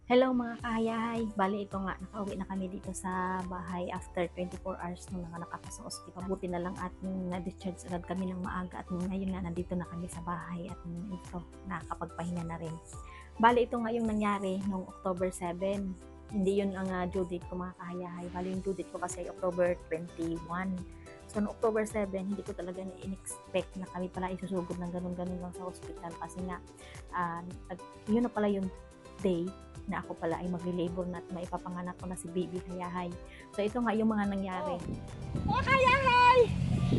Hello mga kahayahay. Bali ito nga, nakauwi na kami dito sa bahay after 24 hours nung nanganak ako sa ospital. Buti na lang at na-discharge agad kami ng maaga at ngayon nga nandito na kami sa bahay at ito, nakakapagpahinga na rin. Bali ito nga yung nangyari nung October 7. Hindi yun ang due date ko mga kahayahay. Bali yung due date ko kasi ay October 21. So noong October 7, hindi ko talaga na-expect na kami pala isusugod ng ganun-ganun lang sa ospital kasi nga yun na pala yung day na ako pala ay magli-labor na at maipapanganak ko na si baby Hayahay. So ito nga yung mga nangyari. Mga Hayahay!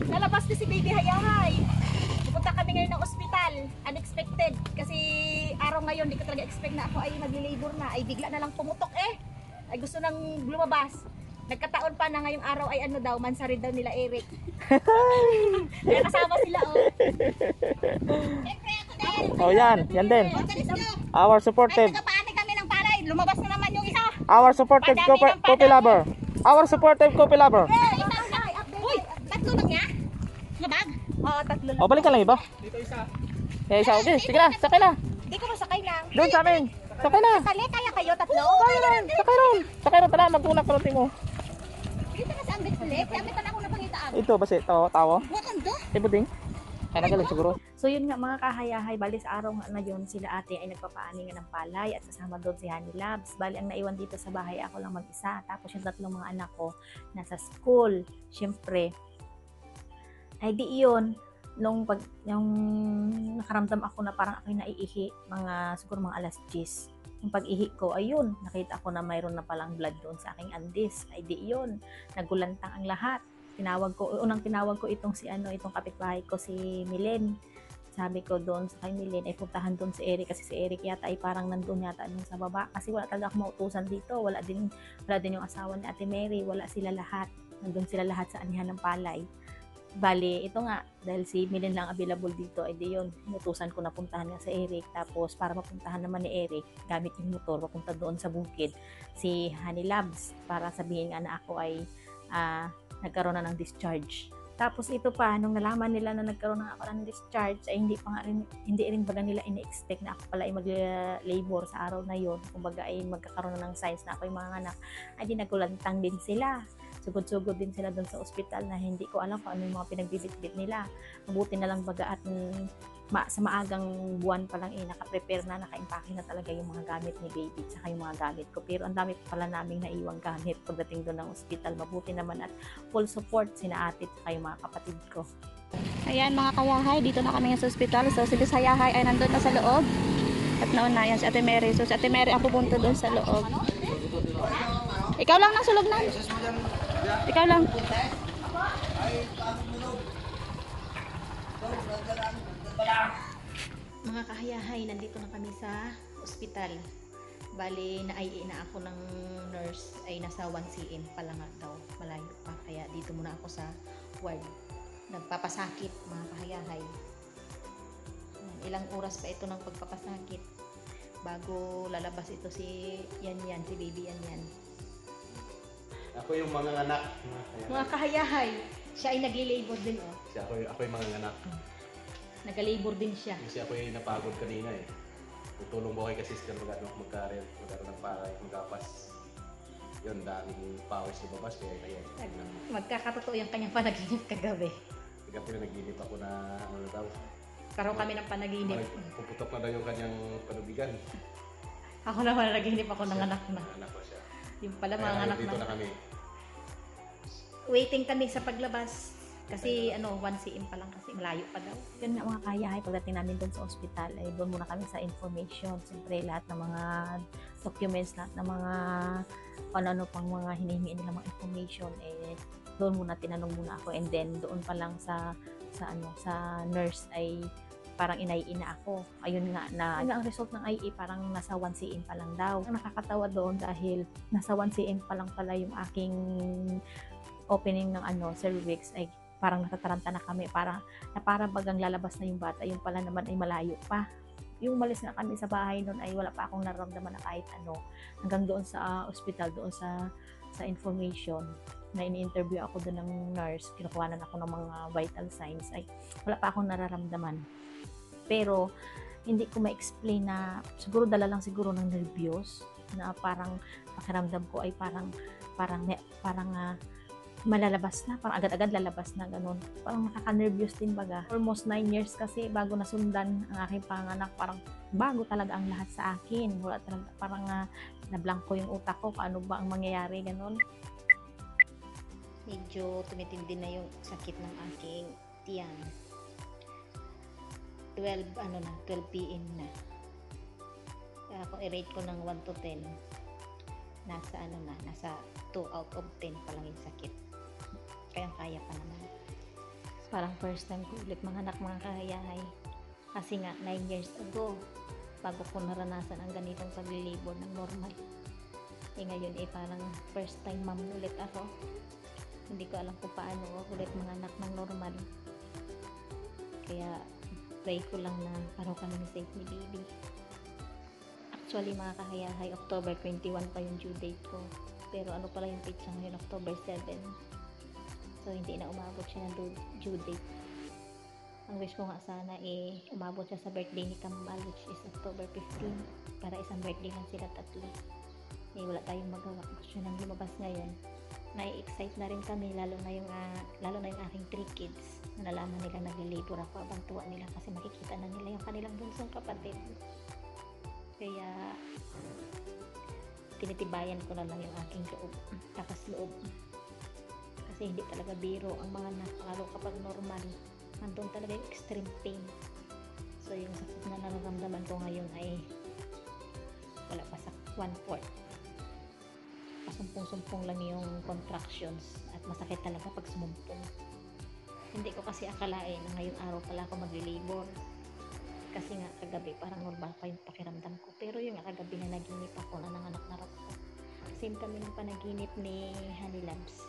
Nalabas na si baby Hayahay. Pupunta kami ngayon ng ospital. Unexpected. Kasi araw ngayon, di ko talaga expect na ako ay magli-labor na. Ay bigla na lang pumutok eh. Ay gusto nang lumabas. Nagkataon pa na ngayong araw ay ano daw, mansarin daw nila Eric. Kaya kasama sila oh. Siyempre ako din. Oh, yan din. Our supportive. Nagpapaani kami ng palay. Lumabas na naman yung isa. Our supportive copy lover. Our supportive copy lover. Uy, tatlo lang niya? Nga bag? Oo, tatlo lang. O, balik ka lang iba. Dito isa. Isa, okay. Sige na, sakay na. Hindi ko masakay lang. Doon sa amin. Sakay na. Sali, kaya kayo tatlo? Sakay ron. Sakay ron, tala, magtunak ko natin mo. Dito na sa ambit ulit. Kaya pa na ako napangitaan. Ito, basi, tawo. Wakang to? Ibuding. Ay, nagaling siguro. So yun nga mga kahayahay, bali sa araw nga na yun, sila ate ay nagpapaani nga ng palay at kasama doon si Honey Labs. Bali ang naiwan dito sa bahay, ako lang mag-isa. Tapos yung tatlong mga anak ko nasa school. Siyempre, ay di yun, yung nakaramdam ako na parang ako'y naiihi, siguro mga alas 10. Yung pag-ihi ko, ayun, nakita ko na mayroon na palang blood doon sa aking andis. Ay di yun, nagulantang ang lahat. Unang tinawag ko itong itong kapitbahay ko si Milen. Sabi ko doon sa kay Milen ay puntahan doon si Eric kasi si Eric yata ay parang nandun yata doon sa baba kasi wala talaga akong mautusan dito. Wala din yung asawa ni Ate Mary, wala sila lahat. Nandun sila lahat sa anihan ng palay. Bali, ito nga, dahil si Milen lang available dito, ay di yun, inutusan ko na puntahan nga si Eric. Tapos, para mapuntahan naman ni Eric, gamit yung motor, papunta doon sa bukid, si Honey Labs, para sabihin nga na ako ay nagkaroon na ng discharge. Tapos ito pa, nung nalaman nila na nagkaroon na ako ng discharge, ay hindi rin baga nila ini-expect na ako pala ay mag-labor sa araw na yon. Kumbaga ay magkakaroon na ng signs na ako yung mga anak. Ay di nagulantang din sila. Sugod-sugod din sila doon sa ospital na hindi ko alam kung ano yung mga pinagbibitbit nila. Mabuti na lang baga at sa maagang buwan pa lang naka-prepare na, naka-impake na talaga yung mga gamit ni baby tsaka yung mga gamit ko. Pero ang dami pala naming naiwang gamit pagdating doon ng ospital. Mabuti naman at full support sina ate tsaka yung mga kapatid ko. Ayan mga kayahay, dito na kami sa ospital. So si Miss Hayahay ay nandun na sa loob. At nauna yan si Ate Mary. So si Ate Mary ang pupunta doon sa loob. Ikaw lang nang sulog na. Ikaw lang. Mga kahayahay, nandito na kami sa ospital. Bali, na-IE na ako ng nurse ay nasa 1 cm pa lang daw, malayo pa. Kaya dito muna ako sa ward. Nagpapasakit mga kahayahay. Ilang oras pa ito ng pagpapasakit bago lalabas ito si baby Yan. Ako yung mga anak. Mga kahayahay, siya ay nagli-labor din oh. Kasi ako yung mga anak. Nag-labor din siya. Kasi ako yung napagod kanina eh. Tutulong ko kay sister magkaroon ng palay, magapas. Yun, daming powers sa babas kaya. Magkakatotoo yung kanyang panaginip kagabi. Kaya po naginip ako na ano na daw. Karoon kami ng panaginip. Puputok na daw yung kanyang panubigan. Ako naman naginip ako ng anak na. Anak ko siya. Yung pala mga Kaya anak dito na. na kami. Waiting kami sa paglabas. Kasi 1 cm pa lang kasi malayo pa daw. Yun nga mga kayahay, pagdating namin doon sa ospital, ay doon muna kami sa information. Siyempre lahat ng mga documents, lahat ng mga ano pang mga hinihingi nila mga information, doon muna tinanong muna ako, and then doon pa lang sa nurse ay parang inai na ako. Ayun nga na ang result ng IE parang nasa 1 cm pa lang daw. Ang nakakatawa doon dahil nasa 1 cm pa lang pala yung aking opening ng cervix, ay parang natataranta na kami, para bagang lalabas na yung bata, yung pala naman ay malayo pa. Yung umalis na kami sa bahay noon ay wala pa akong nararamdaman na kahit ano, hanggang doon sa ospital, doon sa information na ini-interview ako doon ng nurse, kinukuhanan ako ng mga vital signs, ay wala pa akong nararamdaman. Pero hindi ko ma-explain na siguro dala lang siguro ng nervyos na parang pakiramdam ko ay parang malalabas na, parang agad-agad lalabas na ganun. Parang nakaka-nervyos din baga. Almost 9 years kasi bago nasundan ang aking panganak, parang bago talaga ang lahat sa akin. Wala talaga, parang nablangko yung utak ko, paano ba ang mangyayari ganun. Medyo tumitindi na yung sakit ng aking tiyan. 12 p.m. na. Kaya kung i-rate ko ng 1 to 10, nasa 2 out of 10 pa lang yung sakit. Kaya pa naman. Parang first time ko ulit manganak mga kahayahay. Kasi nga 9 years ago, bago ko naranasan ang ganitong paglilibor ng normal. Ngayon parang first time mom ulit ako. Hindi ko alam kung paano ulit manganak ng normal. Kaya pray ko lang na parang kami safe ni baby. Actually mga kahayahay, October 21 pa yung due date ko. Pero ano pala yung date siya ngayon, October 7. So hindi na umabot siya ng due date. Ang wish ko nga sana umabot siya sa birthday ni Kamal, which is October 15. Para isang birthday lang sila tatlo. Wala tayong magawa. Gusto nang lumabas ngayon. Nai-excite na rin kami, lalo na yung aking 3 kids. Nalaman nila naglilibor ako, abang tuwa nila kasi makikita na nila yung kanilang bunsong kapatid. Kaya tinitibayan ko na lang yung aking loob, takas loob. Kasi hindi talaga biro ang mga nakakalo kapag normal. Andun talaga yung extreme pain. So yung sakit na nararamdaman ko ngayon ay wala pa sa 1/4. Pasumpong-sumpong lang yung contractions at masakit talaga pag sumumpong. Hindi ko kasi akalain na ngayong araw pala ako maglilibor. Kasi nga kagabi parang normal pa yung pakiramdam ko. Pero yung kagabi na naginip ako na nanganak na raw ako. Same kami ng panaginip ni Honey Labs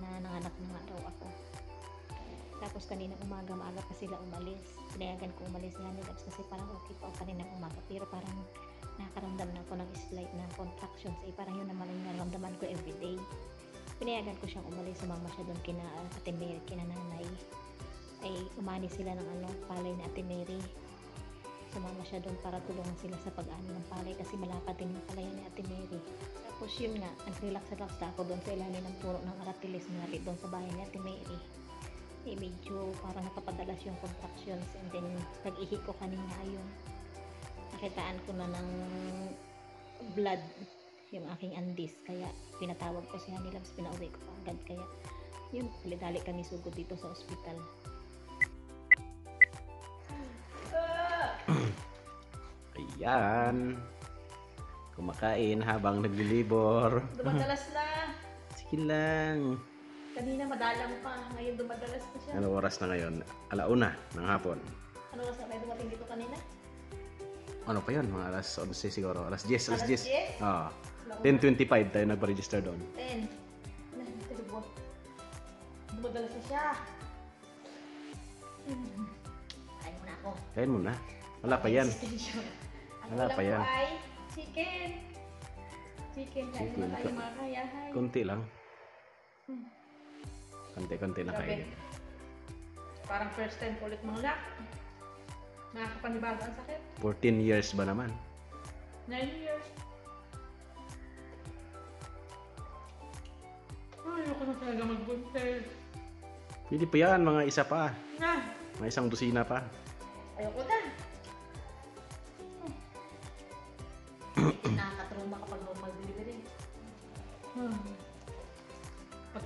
na nanganak na nga raw ako. Tapos kaninang umaga, maaga pa sila umalis. Pinayagan ko umalis si Honey Labs kasi parang okay pa ako kaninang umaga. Pero parang nakakaramdam na ako ng slight na contractions. Parang yun naman yung nararamdaman ko everyday. Pinayagan ko siyang umalis. Sumama siya doon kina Ate Mary, kina nanay. Ay umani sila ng palay na Ate Mary. Sumama siya doon para tulungan sila sa pag-ani ng palay kasi malapad din yung palayan ni Ate Mary. Tapos yun nga, nag-relax-relax na ako doon sa ilalim ng puno ng aratilis na doon sa bahay ni Ate Mary. Medyo parang nakapadalas yung contractions and then nag-ihi ko kanina ayun. Nakitaan ko na ng blood yung aking andis kaya pinatawag ko si Honey Labs, pinauwi ko agad kaya yun, dali kami sugod dito sa ospital. Ayan. Kumakain habang naglilibor. Dumadalas na. Sige lang. Kanina madalang pa. Ngayon dumadalas na siya. Ano oras na ngayon? 1:00 ng hapon. Ano oras na may dumating dito kanina? Ano pa yun? Mga alas 11 siguro. Alas 10. Alas 10? Oo. 10:25 tayo nagpa-register doon. 10. Dumadalas na siya. Kain muna ako. Kain muna. Wala pa yan. Ang Wala ulam pa yan. ko ay chicken. Chicken. Kain Chicken. muna tayo mga kayahay. Konti lang. Konti-konti na kain. Parang first time ko ulit manglak. Nakakapanibago ang sakit. 14 years ba naman? 9 years. Ayoko na talaga magbuntis. Pwede pa yan. Mga isa pa. Na, Mga isang dosina pa. ayoko na. Nakakatrauma kapag normal delivery. Pag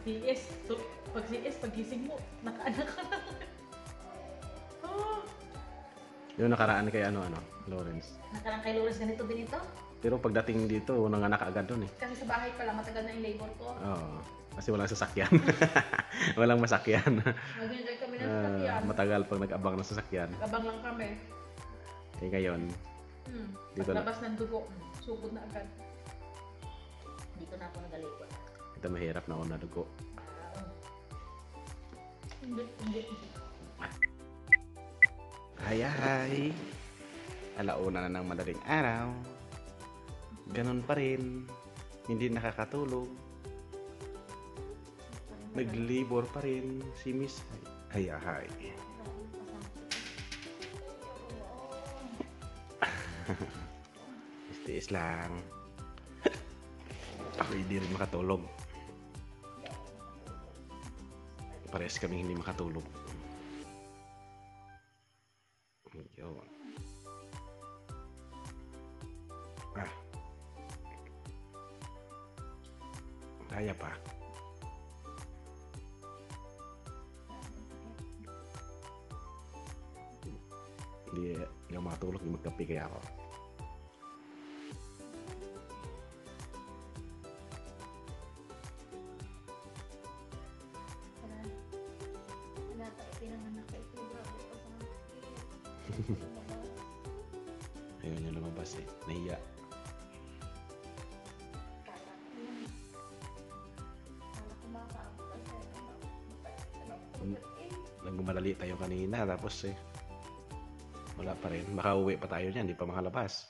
CS, pagising mo, nakaanak ka na. Yung nakaraan kay Lawrence. Nakarang kay Lawrence ganito din ito. Pero pagdating dito, nanganak agad doon eh. Kasi sa bahay pa lang, matagal na yung labor ko. Oo. Kasi walang sasakyan. Walang masakyan. Nag-enjoy kami ng sasakyan. Matagal pag nag-abang ng sasakyan. Abang lang kami. Eh ngayon, Dito na. Paglabas ng dugo, sugod na agad. Dito na ako nagalipot. ito mahirap na una dugo. Hindi. Hay! Alauna na ng madaling araw. Ganon pa rin. Hindi nakakatulog. Naglibor pa rin si Miss Hayahay. tiis lang. Ako hindi rin makatulog. Parehas kami hindi makatulog. Yun. Kaya pa. Hindi ako makatulog, hindi magkape kaya ako. Wala tayo pinanganak ko ito. Grabe pa sa Ayaw niya lumabas eh. Nahiya. Nagmamadali tayo kanina tapos wala pa rin. Baka uwi pa tayo niyan, hindi pa makalabas.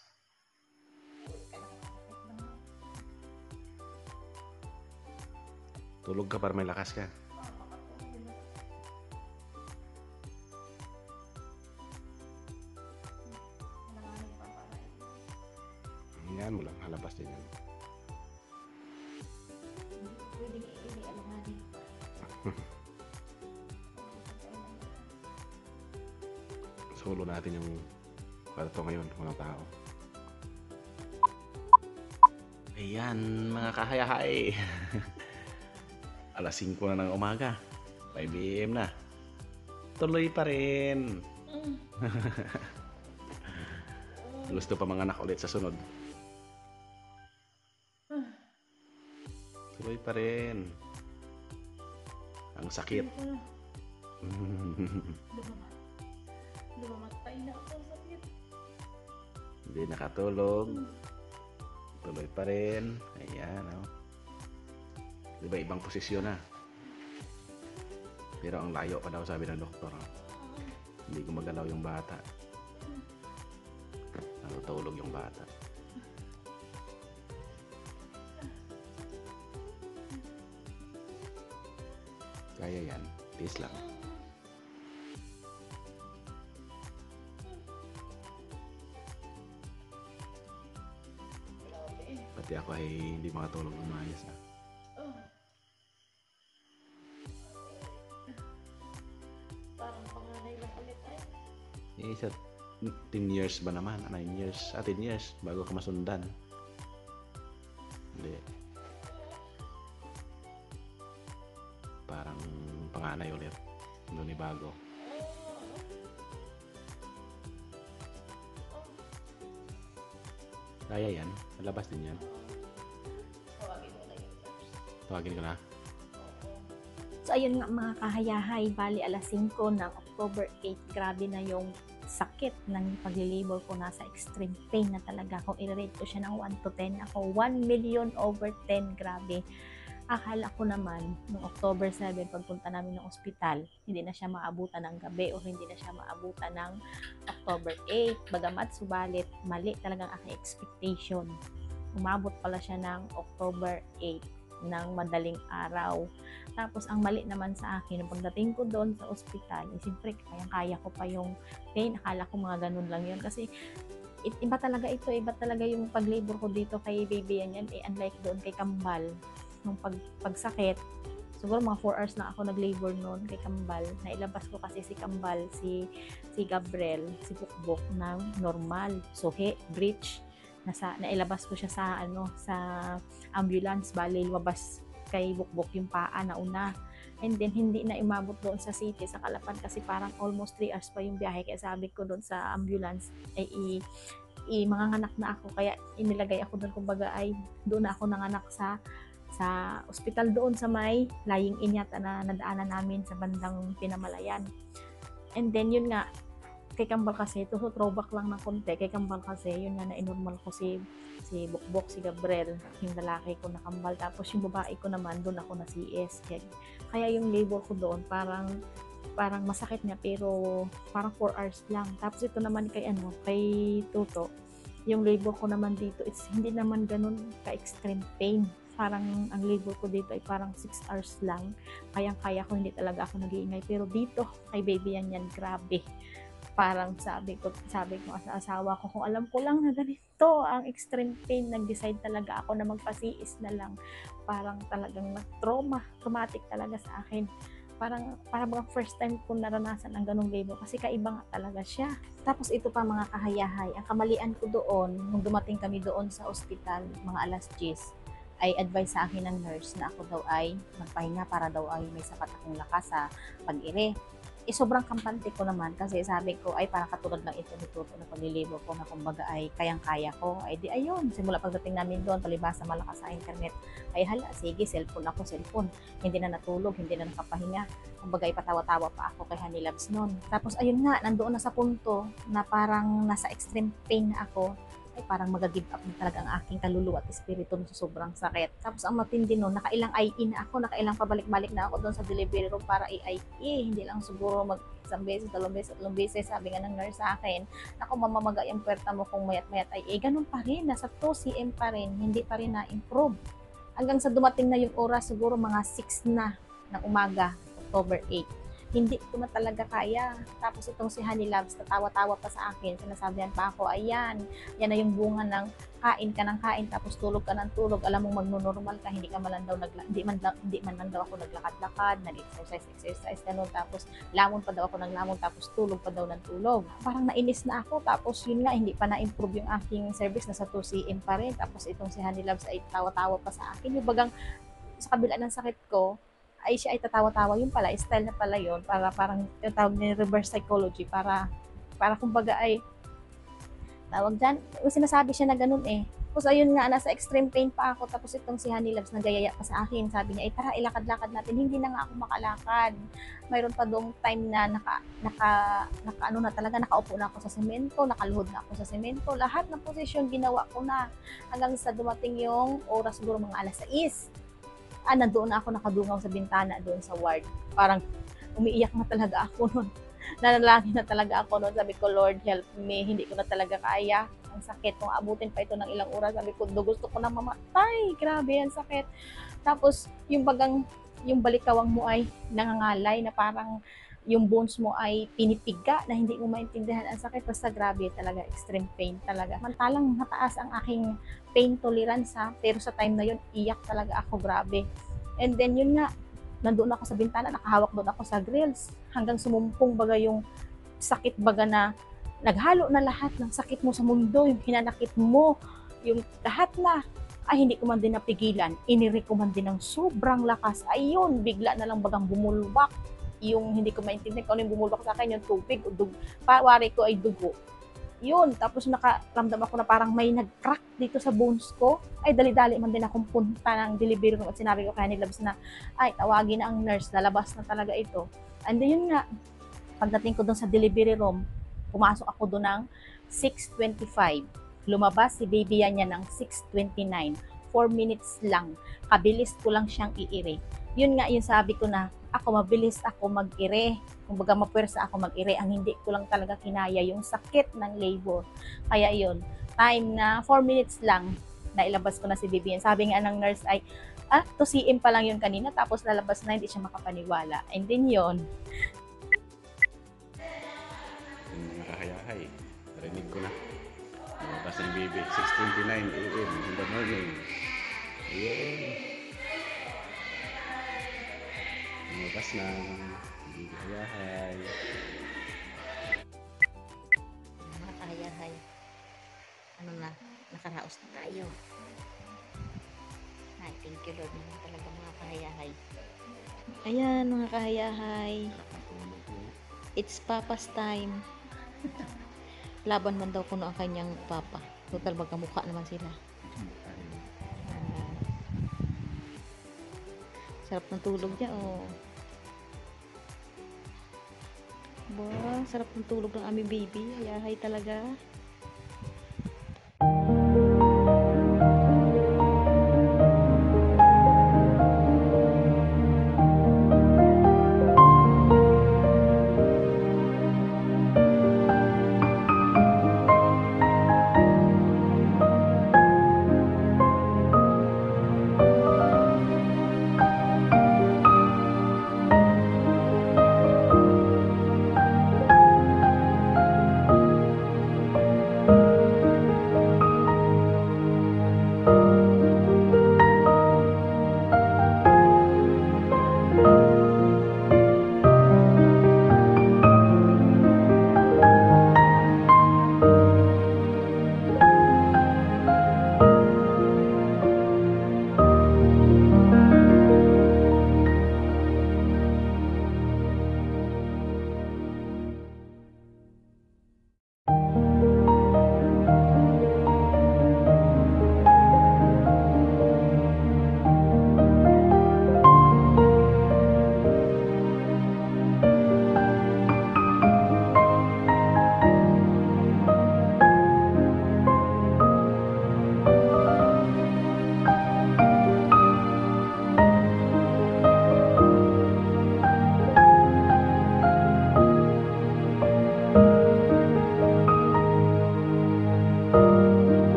Tulog ka para may lakas ka. Yan mo lang, halabas din yan. Pwede alanganin. Solo natin yung kwarto ngayon, mga tao. Ayan, mga kahayahay. Alas 5 na ng umaga. 5 AM na. Tuloy pa rin. Gusto pa manganak ulit sa sunod. Tuloy pa rin. Ang sakit. Lumamatay na ako sa sakit. Hindi nakatulog. Tuloy pa rin. Ayan, oh. Diba ibang posisyon na. Pero ang layo pa daw, sabi ng doktor. Hindi gumagalaw yung bata. Natutulog yung bata. Kaya yan. Tiis lang. Pati ako ay hindi makatulog ng maayos na. Parang panganay lang ulit ay. Sa 10 years ba naman? 9 years? 10 years bago ka masundan. Hindi. Parang panganay ulit. Doon ni bago. Kaya yan. Malabas din yan. Tawagin ko na. So ayun nga mga kahayahay, bali alas 5 ng October 8, grabe na yung sakit ng pag-labor ko, nasa extreme pain na talaga. Kung i-rate ko siya ng 1 to 10, ako 1 million over 10, grabe. Akala ko naman, noong October 7, pagpunta namin ng ospital, hindi na siya maabutan ng gabi o hindi na siya maabutan ng October 8. Bagamat subalit, mali talagang aking expectation. Umabot pala siya ng October 8 ng madaling araw. Tapos ang mali naman sa akin, nung pagdating ko doon sa ospital, siyempre kaya ko pa yung pain. Akala ko mga ganun lang yun. Kasi iba talaga ito, iba talaga yung pag-labor ko dito kay baby yan. Unlike doon kay Kambal, nung pagsakit, siguro mga 4 hours na ako nag-labor noon kay Kambal. Nailabas ko kasi si Kambal, si Gabriel, si Bukbok ng normal. Suhi, breach. Nailabas ko siya sa ambulance, bali lumabas kay Bukbok yung paa na una, and then hindi na umabot doon sa city, sa Calapan, kasi parang almost 3 hours pa yung biyahe. Kaya sabi ko doon sa ambulance ay manganganak na ako, kaya inilagay ako doon, kumbaga ay doon na ako nanganak sa ospital doon sa may lying in yata na nadaanan namin sa bandang Pinamalayan. And then yun nga, kay Kambal kasi, ito throwback lang ng konti, kay Kambal kasi, yun nga na-normal ko si Bukbok, si Gabriel, yung lalaki ko na Kambal, tapos yung babae ko naman, doon ako na CS. Kaya yung labor ko doon, parang masakit niya, pero parang 4 hours lang. Tapos ito naman kay Tuto, yung labor ko naman dito, it's hindi naman ganun ka-extreme pain. Parang ang labor ko dito ay parang 6 hours lang. Kaya ko, hindi talaga ako nag-iingay. Pero dito, kay baby yan, grabe. Parang sabi ko sa asawa ko, kung alam ko lang na ganito ang extreme pain, nag-decide talaga ako na magpasiis na lang. Parang talagang traumatic talaga sa akin. Parang first time ko naranasan ang ganung labor kasi kaiba nga talaga siya. Tapos ito pa mga kahayahay, ang kamalian ko doon, nung dumating kami doon sa ospital, mga alas 10, ay advice sa akin ng nurse na ako daw ay magpahinga para daw ay may sapat akong lakas sa pag-ire. Sobrang kampante ko naman kasi sabi ko ay parang katulad ng ito nituto na paglilibot ko na kumbaga ay kayang-kaya ko. Ay di ayun, simula pagdating namin doon, palibasa malakas sa internet, ay hala, sige, cellphone. Hindi na natulog, hindi na nakapahinga. Kumbaga ipatawa-tawa pa ako kay Honey Labs noon. Tapos ayun nga, nandoon na sa punto na parang nasa extreme pain na ako. Ay parang mag-give up na talaga ang aking kaluluwa at espiritu sa sobrang sakit. Tapos ang matindi nun, nakailang IE na ako, nakailang pabalik-balik na ako doon sa delivery room para i-IE. Hindi lang siguro isang beses, dalawang beses, sabi nga ng nurse sa akin, naku mamamaga yung puwerta mo kung mayat-mayat ay ganun pa rin, nasa 2 cm pa rin, hindi pa rin na-improve. Hanggang sa dumating na yung oras, siguro mga 6 na ng umaga, October 8. Hindi ko na talaga kaya. Tapos itong si Honey Labs, tatawa-tawa pa sa akin. Sinasabihan pa ako, ayan, yan na yung bunga ng kain ka ng kain, tapos tulog ka ng tulog. Alam mong magno-normal ka, hindi man lang daw ako naglakad-lakad, nag-exercise, ganun. Tapos lamon pa daw ako ng lamon, tapos tulog pa daw ng tulog. Parang nainis na ako. Tapos yun nga, hindi pa na-improve yung aking service, nasa 2 cm pa rin. Tapos itong si Honey Labs ay tawa-tawa pa sa akin. Yung bagang sa kabila ng sakit ko, ay siya ay tatawa-tawa, yung pala, style na pala yun, para parang yung tawag ni reverse psychology, para kumbaga ay, tawag dyan, sinasabi siya na ganun eh. Tapos ayun nga, nasa extreme pain pa ako, tapos itong si Honey Labs nagayaya pa sa akin, sabi niya, ay tara, ilakad-lakad natin, hindi na nga ako makalakad. Mayroon pa doong time na nakaupo na ako sa semento, nakaluhod na ako sa semento, lahat ng posisyon ginawa ko na, hanggang sa dumating yung oras siguro mga alas 6. Nandoon na ako nakadungaw sa bintana doon sa ward. Parang umiiyak na talaga ako noon. Nanalangin na talaga ako noon. Sabi ko, Lord, help me. Hindi ko na talaga kaya. Ang sakit. Kung abutin pa ito ng ilang oras, sabi ko, gusto ko na mamatay. Grabe, ang sakit. Tapos, yung balikawang mo ay nangangalay na parang yung bones mo ay pinipiga na hindi mo maintindihan ang sakit. Basta grabe talaga, extreme pain talaga. Mantalang mataas ang aking pain tolerance pero sa time na yun, iyak talaga ako, grabe. And then yun nga, nandoon ako sa bintana, nakahawak doon ako sa grills, hanggang sumumpong baga yung sakit baga na naghalo na lahat ng sakit mo sa mundo, yung hinanakit mo, yung lahat na, ay hindi ko man din napigilan, inirecommend din ng sobrang lakas, ayun, bigla na lang bagang bumulwak, yung hindi ko maintindihan kung ano yung bumulwak sa akin, yung tubig, pawari ko ay dugo. Yun, tapos nakaramdam ako na parang may nag-crack dito sa bones ko. Ay, dali-dali man din akong punta ng delivery room at sinabi ko kay Honey Labs na, ay, tawagin na ang nurse, lalabas na talaga ito. And then yun nga, pagdating ko doon sa delivery room, pumasok ako doon ng 6:25. Lumabas si baby yan niya ng 6:29. 4 minutes lang. Kabilis ko lang siyang iire. Yun nga yung sabi ko na, mabilis ako mag-ire. Kumbaga mapuwersa ako mag-ire. Ang hindi ko lang talaga kinaya yung sakit ng labor. Kaya yun, time na 4 minutes lang, nailabas ko na si Vivian. Sabi nga ng nurse ay, 2 cm pa lang yun kanina, tapos lalabas na, hindi siya makapaniwala. And then yun. Yung mga kahayahay, narinig ko na. Lumabas ng baby, 6:29 AM in the morning. Ayun. Lumabas na. Hindi kahayahay. Mga kahayahay, nakaraos na tayo. Ay, thank you Lord naman talaga mga kahayahay. Ayan mga kahayahay, it's Papa's time. Laban man daw kuno ang kanyang papa. Total magkamukha naman sila. Sarap ng tulog niya, oh. Ba, sarap ng tulog ng aming baby. Yahay talaga.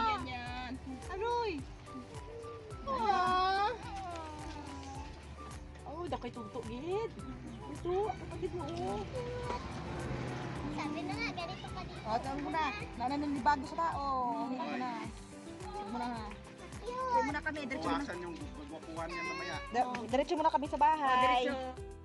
Ganyan. Aroy. Ah. Oh, dakay tunto gid. Ito, kapatid mo. Sabi na nga, ganito ka dito. Tawag mo na. Nananin ni bago sa tao. Huwag mo na. Huwag mo na nga. Huwag mo na kami. Diretso mo na. Buwasan yung buwakuhan niya mamaya. Diretso mo na kami sa bahay. Diretso.